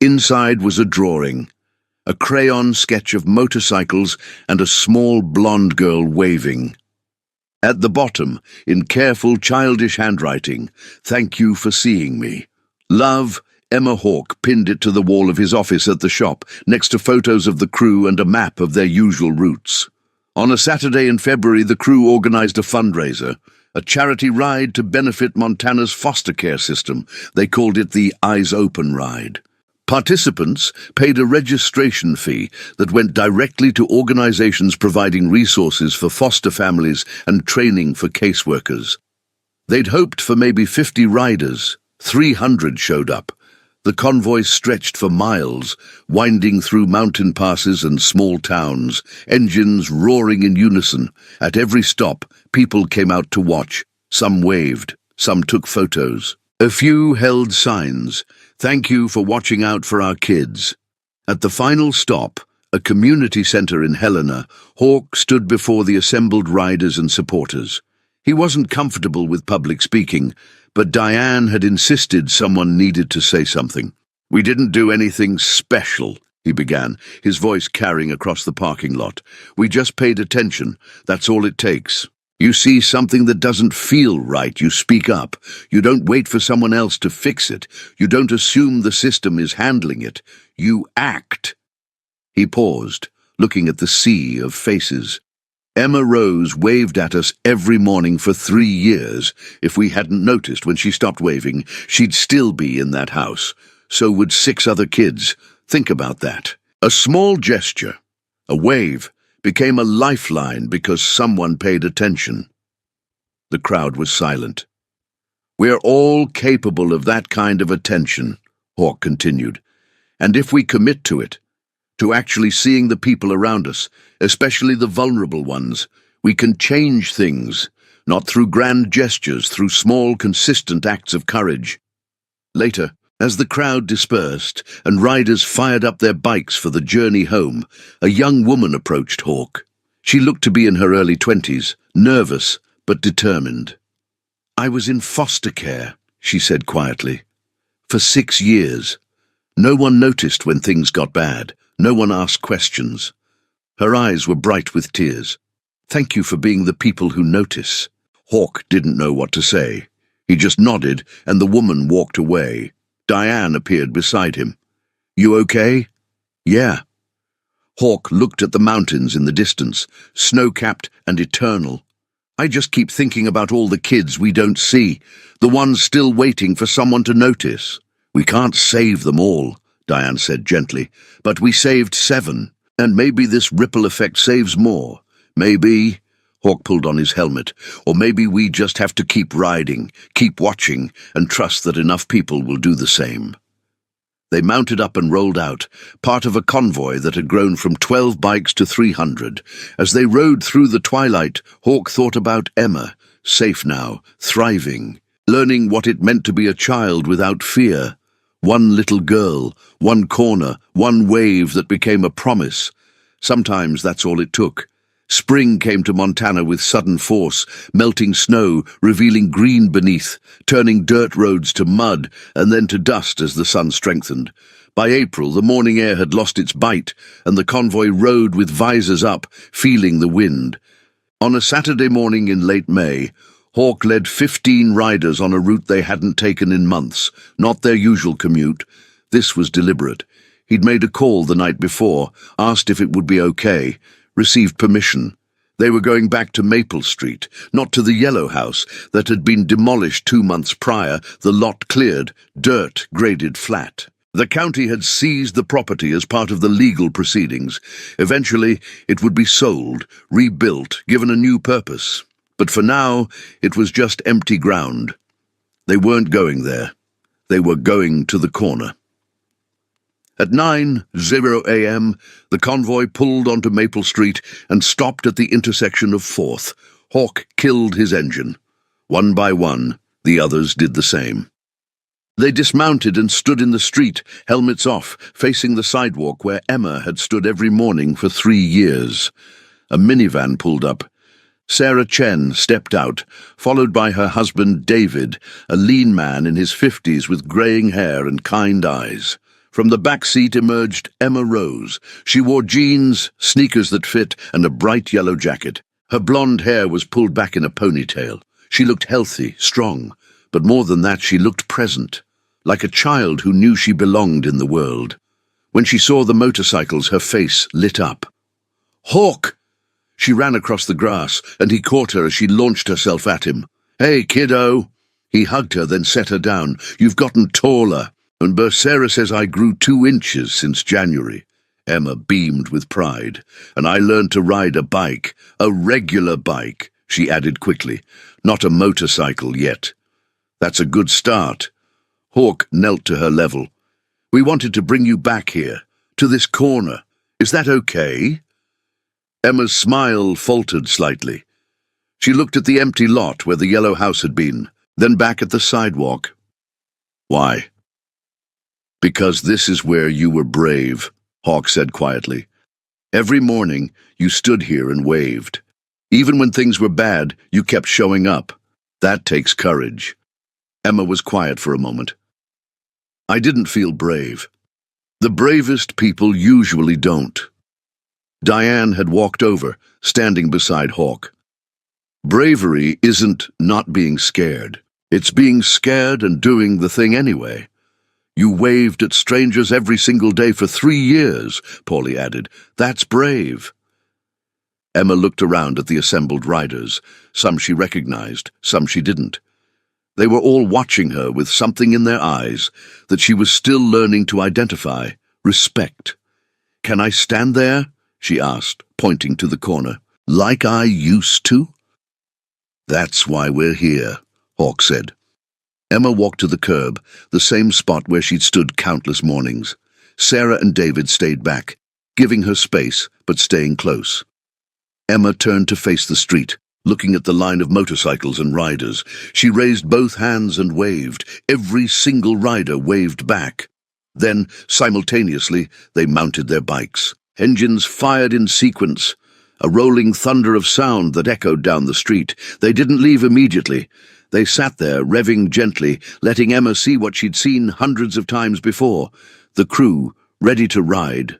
Inside was a drawing, a crayon sketch of motorcycles and a small blonde girl waving. At the bottom, in careful childish handwriting, "Thank you for seeing me. Love, Emma Hawke," pinned it to the wall of his office at the shop, next to photos of the crew and a map of their usual routes. On a Saturday in February, the crew organized a fundraiser, a charity ride to benefit Montana's foster care system. They called it the Eyes Open Ride. Participants paid a registration fee that went directly to organizations providing resources for foster families and training for caseworkers. They'd hoped for maybe 50 riders. 300 showed up. The convoy stretched for miles, winding through mountain passes and small towns, engines roaring in unison. At every stop, people came out to watch. Some waved, some took photos. A few held signs: "Thank you for watching out for our kids." At the final stop, a community center in Helena, Hawke stood before the assembled riders and supporters. He wasn't comfortable with public speaking, but Diane had insisted someone needed to say something. "We didn't do anything special," he began, his voice carrying across the parking lot. "We just paid attention. That's all it takes. You see something that doesn't feel right, you speak up. You don't wait for someone else to fix it. You don't assume the system is handling it. You act." He paused, looking at the sea of faces. Emma Rose waved at us every morning for 3 years. If we hadn't noticed when she stopped waving, she'd still be in that house. So would 6 other kids. Think about that. A small gesture, a wave, became a lifeline because someone paid attention. The crowd was silent. "We're all capable of that kind of attention," Hawke continued. "And if we commit to it, to actually seeing the people around us, especially the vulnerable ones, we can change things, not through grand gestures, through small, consistent acts of courage." Later, as the crowd dispersed and riders fired up their bikes for the journey home, a young woman approached Hawke. She looked to be in her early 20s, nervous but determined. "I was in foster care," she said quietly, "for 6 years. No one noticed when things got bad. No one asked questions." Her eyes were bright with tears. "Thank you for being the people who notice." Hawke didn't know what to say. He just nodded, and the woman walked away. Diane appeared beside him. "You okay?" "Yeah." Hawk looked at the mountains in the distance, snow-capped and eternal. "I just keep thinking about all the kids we don't see, the ones still waiting for someone to notice." "We can't save them all," Diane said gently, "but we saved 7, and maybe this ripple effect saves more. Maybe—" Hawk pulled on his helmet. "Or maybe we just have to keep riding, keep watching, and trust that enough people will do the same." They mounted up and rolled out, part of a convoy that had grown from 12 bikes to 300. As they rode through the twilight, Hawk thought about Emma, safe now, thriving, learning what it meant to be a child without fear. One little girl, one corner, one wave that became a promise. Sometimes that's all it took. Spring came to Montana with sudden force, melting snow, revealing green beneath, turning dirt roads to mud and then to dust as the sun strengthened. By April, the morning air had lost its bite, and the convoy rode with visors up, feeling the wind. On a Saturday morning in late May, Hawk led 15 riders on a route they hadn't taken in months, not their usual commute. This was deliberate. He'd made a call the night before, asked if it would be okay, received permission. They were going back to Maple Street, not to the yellow house that had been demolished 2 months prior, the lot cleared, dirt graded flat. The county had seized the property as part of the legal proceedings. Eventually, it would be sold, rebuilt, given a new purpose. But for now, it was just empty ground. They weren't going there. They were going to the corner. At 9:00 a.m., the convoy pulled onto Maple Street and stopped at the intersection of 4th. Hawk killed his engine. One by one, the others did the same. They dismounted and stood in the street, helmets off, facing the sidewalk where Emma had stood every morning for 3 years. A minivan pulled up. Sarah Chen stepped out, followed by her husband David, a lean man in his 50s with greying hair and kind eyes. From the back seat emerged Emma Rose. She wore jeans, sneakers that fit, and a bright yellow jacket. Her blonde hair was pulled back in a ponytail. She looked healthy, strong, but more than that, she looked present, like a child who knew she belonged in the world. When she saw the motorcycles, her face lit up. "Hawk!" She ran across the grass, and he caught her as she launched herself at him. "Hey, kiddo!" He hugged her, then set her down. "You've gotten taller. And Sarah says I grew 2 inches since January." Emma beamed with pride. "And I learned to ride a bike, a regular bike," she added quickly. "Not a motorcycle yet." "That's a good start." Hawk knelt to her level. "We wanted to bring you back here, to this corner. Is that okay?" Emma's smile faltered slightly. She looked at the empty lot where the yellow house had been, then back at the sidewalk. "Why?" "Because this is where you were brave," Hawk said quietly. "Every morning, you stood here and waved. Even when things were bad, you kept showing up. That takes courage." Emma was quiet for a moment. "I didn't feel brave. The bravest people usually don't." Diane had walked over, standing beside Hawk. "Bravery isn't not being scared. It's being scared and doing the thing anyway." "You waved at strangers every single day for 3 years, Paulie added. "That's brave." Emma looked around at the assembled riders. Some she recognized, some she didn't. They were all watching her with something in their eyes that she was still learning to identify, respect. "Can I stand there?" she asked, pointing to the corner. "Like I used to?" "That's why we're here," Hawk said. Emma walked to the curb, the same spot where she'd stood countless mornings. Sarah and David stayed back, giving her space, but staying close. Emma turned to face the street, looking at the line of motorcycles and riders. She raised both hands and waved. Every single rider waved back. Then, simultaneously, they mounted their bikes. Engines fired in sequence, a rolling thunder of sound that echoed down the street. They didn't leave immediately. They sat there, revving gently, letting Emma see what she'd seen hundreds of times before. The crew, ready to ride.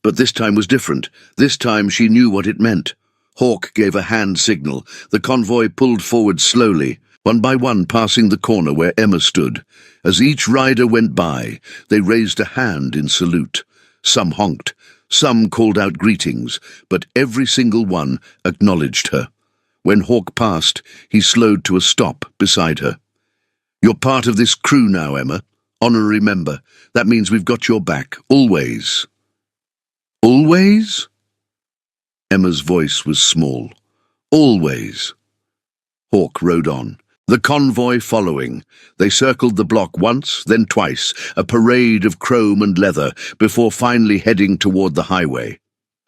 But this time was different. This time she knew what it meant. Hawk gave a hand signal. The convoy pulled forward slowly. one by one passing the corner where Emma stood. As each rider went by, they raised a hand in salute. Some honked, some called out greetings, but every single one acknowledged her. When Hawk passed, he slowed to a stop beside her. "You're part of this crew now, Emma. Honorary member. That means we've got your back, always." "Always?" Emma's voice was small. "Always." Hawk rode on, the convoy following. They circled the block once, then twice, a parade of chrome and leather, before finally heading toward the highway.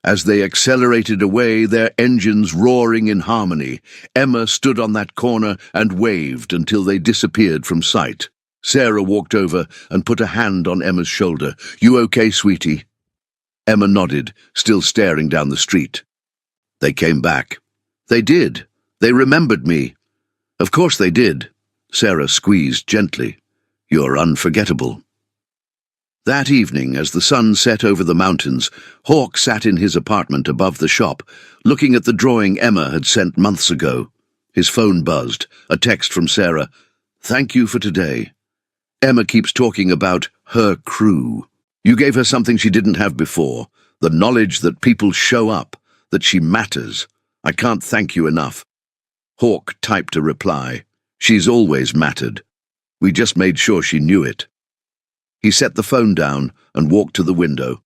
As they accelerated away, their engines roaring in harmony, Emma stood on that corner and waved until they disappeared from sight. Sarah walked over and put a hand on Emma's shoulder. "You okay, sweetie?" Emma nodded, still staring down the street. "They came back." "They did. They remembered me." "Of course they did." Sarah squeezed gently. "You're unforgettable." That evening, as the sun set over the mountains, Hawk sat in his apartment above the shop, looking at the drawing Emma had sent months ago. His phone buzzed, a text from Sarah. "Thank you for today. Emma keeps talking about her crew. You gave her something she didn't have before, the knowledge that people show up, that she matters. I can't thank you enough." Hawk typed a reply. "She's always mattered. We just made sure she knew it." He set the phone down and walked to the window.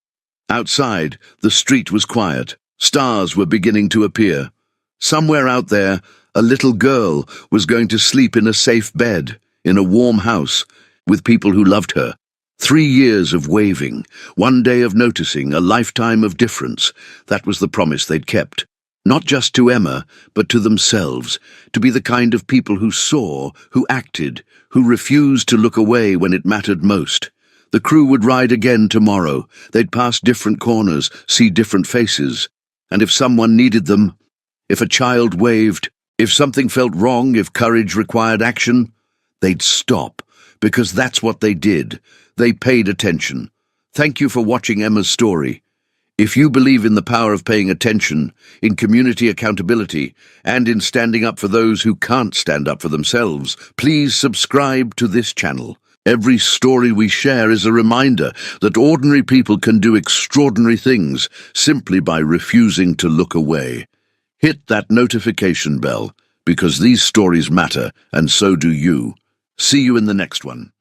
Outside, the street was quiet. Stars were beginning to appear. Somewhere out there, a little girl was going to sleep in a safe bed, in a warm house, with people who loved her. 3 years of waving, 1 day of noticing, a lifetime of difference. That was the promise they'd kept. Not just to Emma, but to themselves, to be the kind of people who saw, who acted, who refused to look away when it mattered most. The crew would ride again tomorrow. They'd pass different corners, see different faces. And if someone needed them, if a child waved, if something felt wrong, if courage required action, they'd stop, because that's what they did. They paid attention. Thank you for watching Emma's story. If you believe in the power of paying attention, in community accountability, and in standing up for those who can't stand up for themselves, please subscribe to this channel. Every story we share is a reminder that ordinary people can do extraordinary things simply by refusing to look away. Hit that notification bell, because these stories matter, and so do you. See you in the next one.